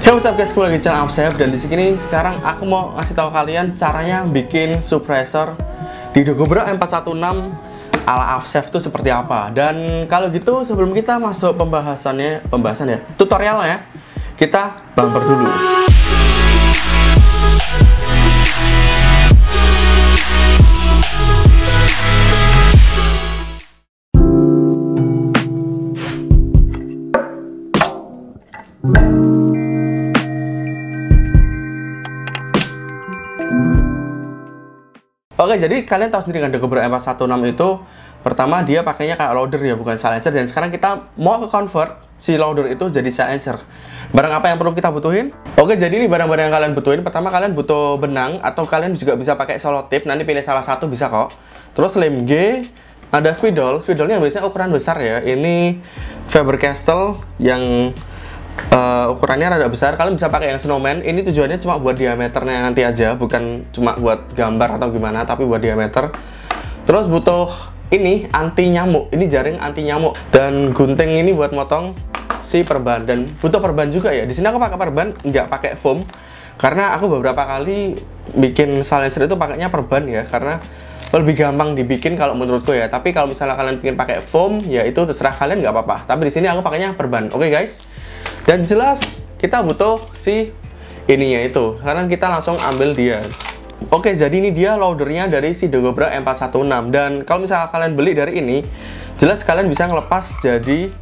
Hey, what's up guys, kembali lagi di channel Afsef. Dan di sini sekarang aku mau ngasih tahu kalian caranya bikin suppressor di Dogobra M416 ala Afsef itu seperti apa. Dan kalau gitu sebelum kita masuk pembahasan ya, tutorialnya, kita bumper dulu. Oke, jadi kalian tahu sendiri kan Dogobra M416 itu pertama dia pakainya kayak loader ya, bukan silencer. Dan sekarang kita mau ke convert si loader itu jadi silencer. Barang apa yang perlu kita butuhin? Oke, jadi ini barang-barang yang kalian butuhin. Pertama kalian butuh benang, atau kalian juga bisa pakai selotip. Nanti pilih salah satu bisa kok. Terus lem G, ada spidol. Spidolnya biasanya ukuran besar ya. Ini Faber-Castell yang ukurannya rada besar. Kalian bisa pakai yang snowman. Ini tujuannya cuma buat diameternya nanti aja, bukan cuma buat gambar atau gimana, tapi buat diameter. Terus butuh ini anti nyamuk. Ini jaring anti nyamuk, dan gunting ini buat motong si perban. Dan butuh perban juga ya. Di sini aku pakai perban, nggak pakai foam, karena aku beberapa kali bikin silencer itu pakainya perban ya, karena lebih gampang dibikin kalau menurutku ya. Tapi kalau misalnya kalian ingin pakai foam, ya itu terserah kalian, nggak apa-apa. Tapi di sini aku pakainya perban. Oke guys. Dan jelas kita butuh si ininya itu. Sekarang kita langsung ambil dia. Oke, jadi ini dia loadernya dari si Dogobra M416. Dan kalau misalnya kalian beli dari ini, jelas kalian bisa ngelepas jadi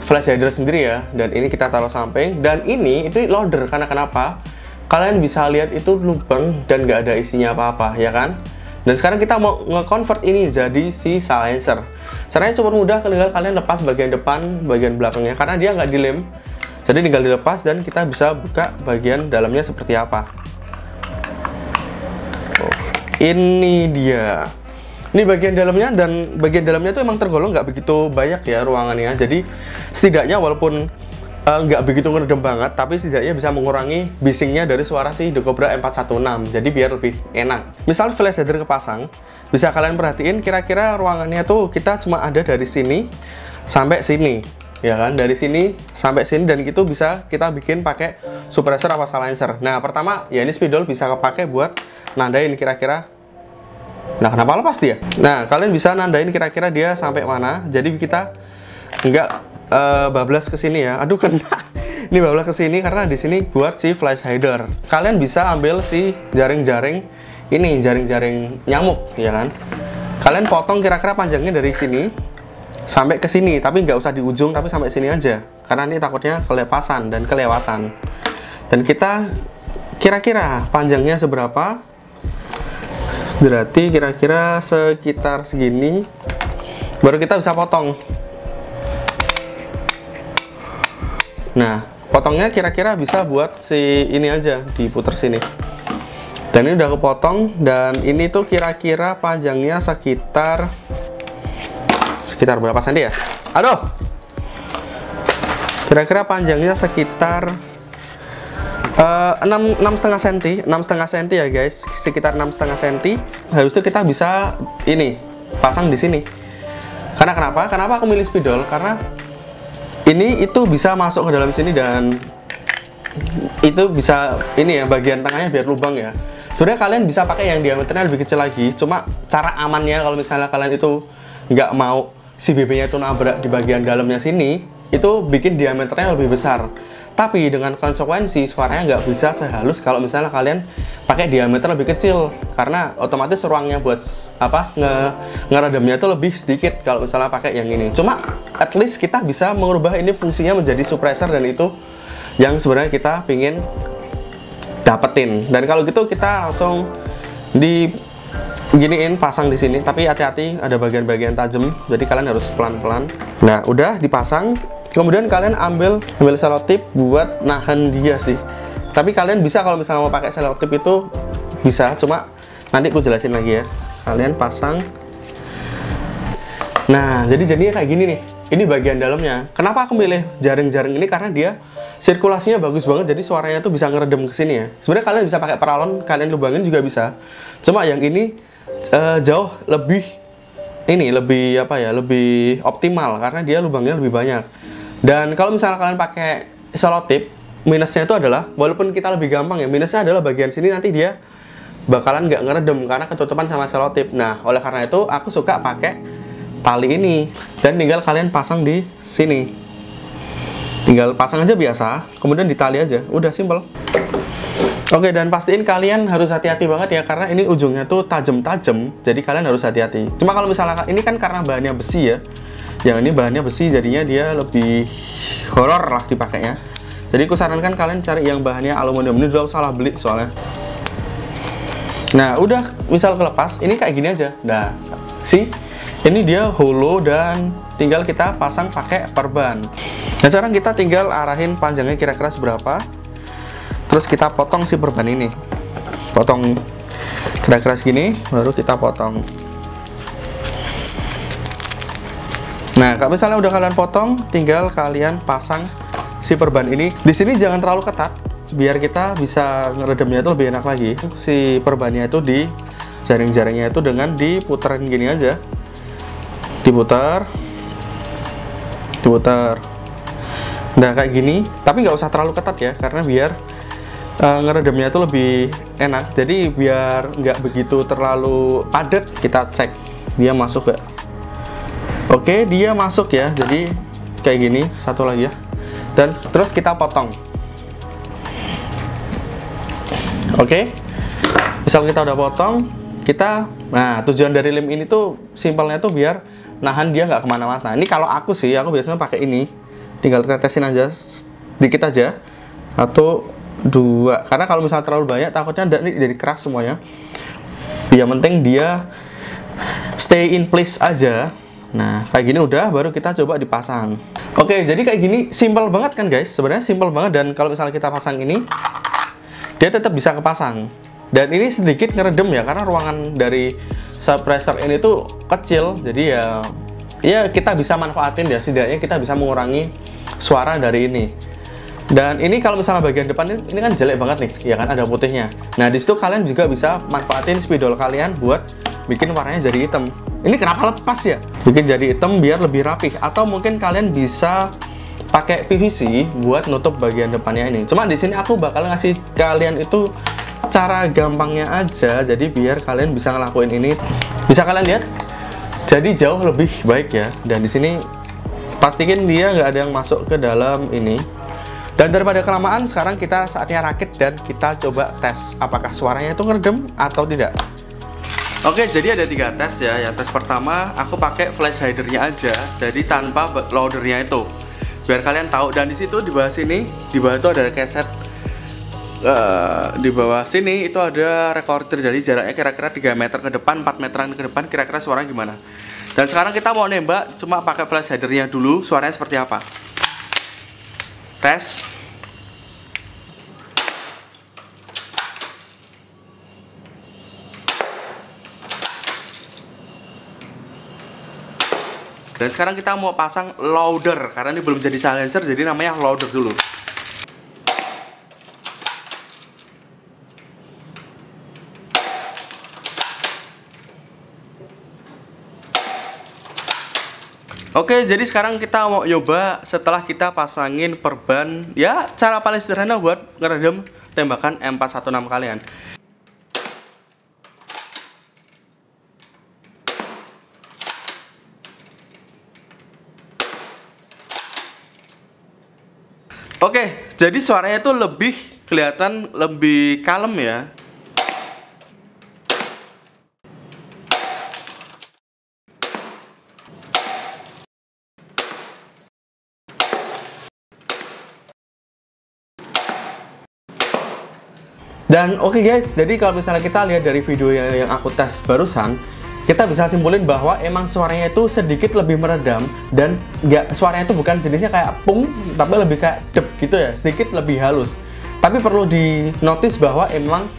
flash hider sendiri ya. Dan ini kita taruh samping. Dan ini itu loader, karena kenapa? Kalian bisa lihat itu lubang dan nggak ada isinya apa-apa, ya kan? Dan sekarang kita mau nge-convert ini jadi si silencer. Caranya cukup mudah, tinggal kalian lepas bagian depan, bagian belakangnya, karena dia nggak dilem. Jadi tinggal dilepas dan kita bisa buka bagian dalamnya seperti apa. Ini dia. Ini bagian dalamnya, dan bagian dalamnya itu emang tergolong nggak begitu banyak ya ruangannya. Jadi setidaknya walaupun nggak begitu ngedem banget, tapi setidaknya bisa mengurangi bisingnya dari suara si Dogobra M416. Jadi biar lebih enak. Misal flash hider kepasang, bisa kalian perhatiin kira-kira ruangannya tuh kita cuma ada dari sini sampai sini. Ya kan, dari sini sampai sini, dan gitu bisa kita bikin pakai suppressor apa silencer. Nah, pertama ya ini spidol bisa kepake buat nandain kira-kira. Nah, kenapa lepas dia? Nah, kalian bisa nandain kira-kira dia sampai mana. Jadi kita nggak bablas ke sini ya. Aduh, kena. Ini bablas ke sini karena di sini buat si flash hider. Kalian bisa ambil si jaring-jaring ini, jaring-jaring nyamuk, ya kan. Kalian potong kira-kira panjangnya dari sini sampai ke sini, tapi nggak usah di ujung, tapi sampai sini aja, karena ini takutnya kelepasan dan kelewatan. Dan kita kira-kira panjangnya seberapa, berarti kira-kira sekitar segini, baru kita bisa potong. Nah, potongnya kira-kira bisa buat si ini aja, diputer sini. Dan ini udah kepotong, dan ini tuh kira-kira panjangnya sekitar berapa senti ya? Aduh, kira-kira panjangnya sekitar 6,5 cm, 6,5 cm ya guys, sekitar 6,5 cm. Habis itu kita bisa ini pasang di sini. Karena kenapa aku milih spidol? Karena ini itu bisa masuk ke dalam sini, dan itu bisa ini ya, bagian tengahnya biar lubang ya. Sebenarnya kalian bisa pakai yang diameternya lebih kecil lagi, cuma cara amannya kalau misalnya kalian itu nggak mau si BB-nya itu nabrak di bagian dalamnya sini, itu bikin diameternya lebih besar. Tapi dengan konsekuensi suaranya nggak bisa sehalus kalau misalnya kalian pakai diameter lebih kecil, karena otomatis ruangnya buat apa ngeredamnya itu lebih sedikit kalau misalnya pakai yang ini. Cuma at least kita bisa mengubah ini fungsinya menjadi suppressor, dan itu yang sebenarnya kita pingin dapetin. Dan kalau gitu kita langsung giniin, pasang di sini, tapi hati-hati ada bagian-bagian tajam, jadi kalian harus pelan-pelan. Nah, udah dipasang, kemudian kalian ambil selotip buat nahan dia sih. Tapi kalian bisa kalau misalnya mau pakai selotip itu bisa, cuma nanti aku jelasin lagi ya. Kalian pasang. Nah, jadi jadinya kayak gini nih. Ini bagian dalamnya. Kenapa aku milih jaring-jaring ini? Karena dia sirkulasinya bagus banget, jadi suaranya tuh bisa ngeredam ke sini ya. Sebenarnya kalian bisa pakai paralon, kalian lubangin juga bisa. Cuma yang ini jauh lebih lebih apa ya, lebih optimal karena dia lubangnya lebih banyak. Dan kalau misalnya kalian pakai selotip, minusnya itu adalah, walaupun kita lebih gampang ya, minusnya adalah bagian sini nanti dia bakalan nggak ngeredem karena ketutupan sama selotip. Nah, oleh karena itu aku suka pakai tali ini, dan tinggal kalian pasang di sini. Tinggal pasang aja biasa, kemudian ditali aja, udah simple. Oke, dan pastiin kalian harus hati-hati banget ya, karena ini ujungnya tuh tajam-tajam, jadi kalian harus hati-hati. Cuma kalau misalnya ini kan karena bahannya besi ya, yang ini bahannya besi, jadinya dia lebih horor lah dipakainya. Jadi aku sarankan kalian cari yang bahannya aluminium. Ini udah salah beli soalnya. Nah, udah misal kelepas, ini kayak gini aja. Nah, sih, ini dia hollow dan tinggal kita pasang pakai perban. Nah, sekarang kita tinggal arahin panjangnya kira-kira seberapa. Terus kita potong si perban ini, potong kira-kira segini, baru kita potong. Nah, kalau misalnya udah kalian potong, tinggal kalian pasang si perban ini. Di sini jangan terlalu ketat, biar kita bisa ngeredamnya itu lebih enak lagi. Si perbannya itu di jaring-jaringnya itu dengan diputerin gini aja, diputar. Nah, kayak gini, tapi nggak usah terlalu ketat ya, karena biar ngeredamnya itu lebih enak. Jadi biar nggak begitu terlalu padat, kita cek dia masuk gak. Oke, dia masuk ya, jadi kayak gini. Satu lagi ya, dan terus kita potong. Oke, misal kita udah potong, nah tujuan dari lem ini tuh simpelnya tuh biar nahan dia nggak kemana-mana. Ini kalau aku sih, aku biasanya pakai ini, tinggal tetesin aja dikit aja, 1, 2, karena kalau misalnya terlalu banyak takutnya ini jadi keras semuanya. Yang penting dia stay in place aja. Nah, kayak gini udah, baru kita coba dipasang. Oke, jadi kayak gini simple banget kan guys, sebenarnya simple banget. Dan kalau misalnya kita pasang ini, dia tetap bisa kepasang. Dan ini sedikit ngeredem ya, karena ruangan dari suppressor ini tuh kecil, jadi ya kita bisa manfaatin ya, setidaknya kita bisa mengurangi suara dari ini. Dan ini kalau misalnya bagian depan ini kan jelek banget nih, ya kan, ada putihnya. Nah, di situ kalian juga bisa manfaatin spidol kalian buat bikin warnanya jadi hitam. Ini kenapa lepas ya? Bikin jadi hitam biar lebih rapih. Atau mungkin kalian bisa pakai PVC buat nutup bagian depannya ini. Cuma di sini aku bakal ngasih kalian itu cara gampangnya aja, jadi biar kalian bisa ngelakuin ini. Bisa kalian lihat, jadi jauh lebih baik ya. Dan di sini pastiin dia nggak ada yang masuk ke dalam ini. Dan daripada kelamaan, sekarang kita saatnya rakit dan kita coba tes apakah suaranya itu ngeredem atau tidak. Oke, jadi ada 3 tes ya. Yang tes pertama, aku pakai flash hidernya aja, jadi tanpa loadernya itu, biar kalian tahu. Dan di situ di bawah sini, di bawah itu ada keset. Di bawah sini itu ada recorder, jadi jaraknya kira-kira 3 meter ke depan, 4 meteran ke depan, kira-kira suaranya gimana. Dan sekarang kita mau nembak, cuma pakai flash hidernya dulu, suaranya seperti apa. Tes. Dan sekarang kita mau pasang loader, karena ini belum jadi silencer, jadi namanya loader dulu. Oke, jadi sekarang kita mau nyoba setelah kita pasangin perban. Ya, cara paling sederhana buat ngeredam tembakan M416 kalian. Oke, jadi suaranya tuh lebih kelihatan lebih kalem ya. Dan oke guys, jadi kalau misalnya kita lihat dari video yang aku tes barusan, kita bisa simpulin bahwa emang suaranya itu sedikit lebih meredam. Dan suaranya itu bukan jenisnya kayak pung, tapi lebih kayak dep gitu ya, sedikit lebih halus. Tapi perlu di notice bahwa emang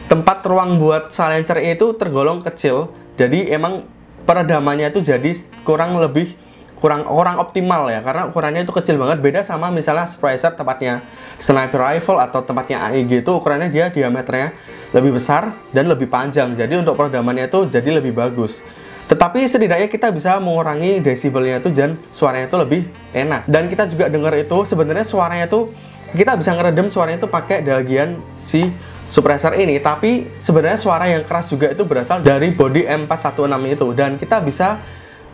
tempat ruang buat silencer itu tergolong kecil, jadi emang peredamannya itu jadi kurang optimal ya, karena ukurannya itu kecil banget. Beda sama misalnya suppressor tempatnya sniper rifle atau tempatnya AEG, itu ukurannya dia diameternya lebih besar dan lebih panjang, jadi untuk peredamannya itu jadi lebih bagus. Tetapi setidaknya kita bisa mengurangi desibelnya itu dan suaranya itu lebih enak. Dan kita juga dengar itu sebenarnya suaranya itu kita bisa ngeredam suaranya itu pakai bagian si suppressor ini. Tapi sebenarnya suara yang keras juga itu berasal dari body M416 itu, dan kita bisa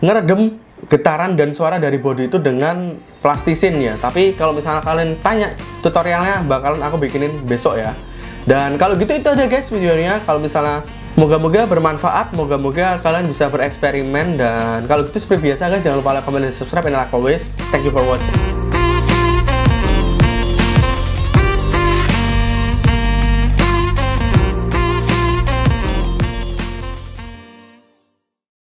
ngeredam getaran dan suara dari body itu dengan plastisin ya. Tapi kalau misalnya kalian tanya, tutorialnya bakalan aku bikinin besok ya. Dan kalau gitu itu aja guys videonya. Kalau misalnya moga-moga bermanfaat, moga-moga kalian bisa bereksperimen. Dan kalau gitu seperti biasa guys, jangan lupa like, comment, dan subscribe, and like always. Thank you for watching.